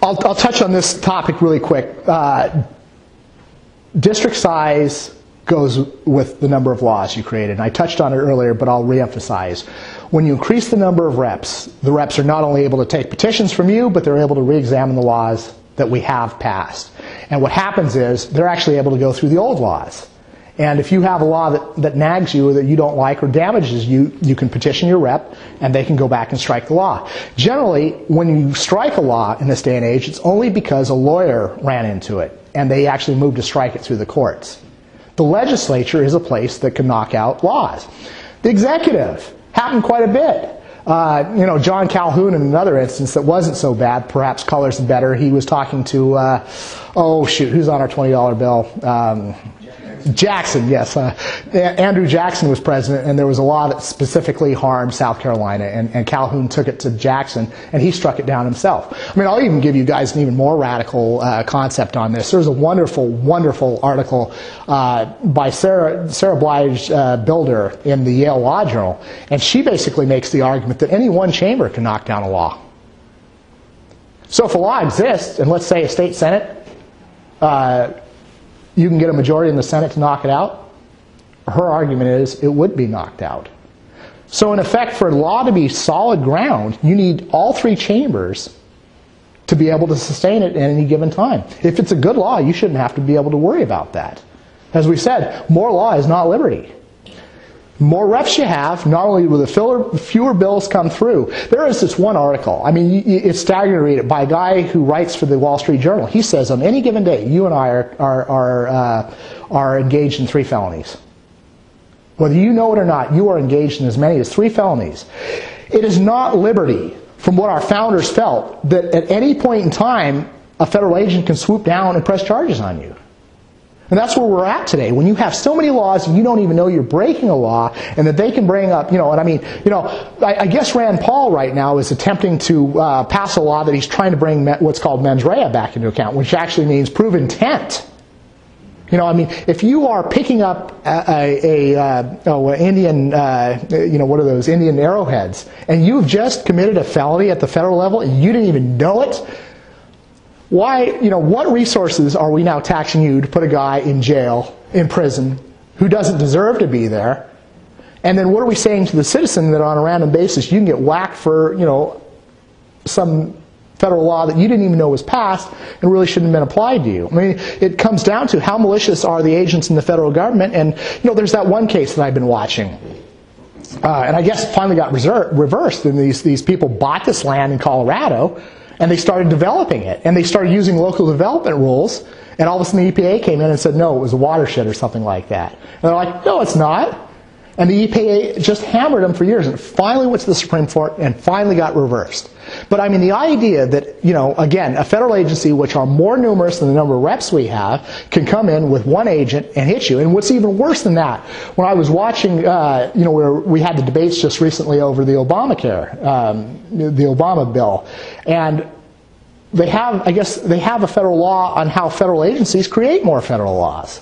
I'll touch on this topic really quick. District size goes with the number of laws you created. And I touched on it earlier, but I'll reemphasize. When you increase the number of reps, the reps are not only able to take petitions from you, but they're able to re-examine the laws that we have passed. And what happens is they're actually able to go through the old laws. And if you have a law that nags you or that you don't like or damages you, you can petition your rep and they can go back and strike the law. Generally, when you strike a law in this day and age, it's only because a lawyer ran into it and they actually moved to strike it through the courts. The legislature is a place that can knock out laws. The executive happened quite a bit. John Calhoun, in another instance that wasn't so bad, perhaps colors better, he was talking to, who's on our $20 bill? Jackson, yes. Andrew Jackson was president, and there was a law that specifically harmed South Carolina, and Calhoun took it to Jackson, and he struck it down himself. I mean, I'll even give you guys an even more radical concept on this. There's a wonderful, wonderful article by Sarah Blige Builder in the Yale Law Journal, and she basically makes the argument that any one chamber can knock down a law. So if a law exists, and let's say a state senate, you can get a majority in the Senate to knock it out, her argument is it would be knocked out. So in effect, for law to be solid ground, you need all three chambers to be able to sustain it at any given time. If it's a good law, you shouldn't have to be able to worry about that. As we said, more law is not liberty. More reps you have, not only will the fewer bills come through. There is this one article, I mean, it's staggering to read it, by a guy who writes for the Wall Street Journal. He says on any given day, you and I are engaged in 3 felonies. Whether you know it or not, you are engaged in as many as 3 felonies. It is not liberty, from what our founders felt, that at any point in time, a federal agent can swoop down and press charges on you. And that's where we're at today. When you have so many laws and you don't even know you're breaking a law, and that they can bring up, I guess Rand Paul right now is attempting to pass a law that he's trying to bring what's called mens rea back into account, which actually means prove intent. If you are picking up Indian, what are those, Indian arrowheads, and you've just committed a felony at the federal level and you didn't even know it, why, what resources are we now taxing you to put a guy in jail, in prison, who doesn't deserve to be there? And then what are we saying to the citizen that on a random basis you can get whacked for, some federal law that you didn't even know was passed and really shouldn't have been applied to you? I mean, it comes down to how malicious are the agents in the federal government. And, there's that one case that I've been watching. And I guess it finally got reversed, and these people bought this land in Colorado, and they started developing it, and they started using local development rules, and all of a sudden the EPA came in and said, no, it was a watershed or something like that. And they're like, no, it's not. And the EPA just hammered them for years, and it finally went to the Supreme Court and finally got reversed. But I mean, the idea that, again, a federal agency, which are more numerous than the number of reps we have, can come in with one agent and hit you. And what's even worse than that, when I was watching, where we had the debates just recently over the Obamacare, the Obama bill, and they have a federal law on how federal agencies create more federal laws.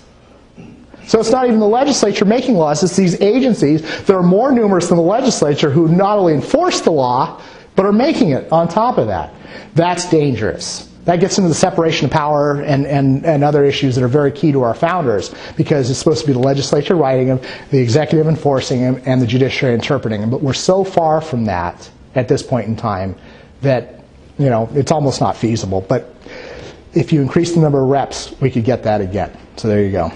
So it's not even the legislature making laws, it's these agencies that are more numerous than the legislature who not only enforce the law, but are making it on top of that. That's dangerous. That gets into the separation of power and other issues that are very key to our founders, because it's supposed to be the legislature writing them, the executive enforcing them, and the judiciary interpreting them. But we're so far from that at this point in time that, it's almost not feasible. But if you increase the number of reps, we could get that again. So there you go.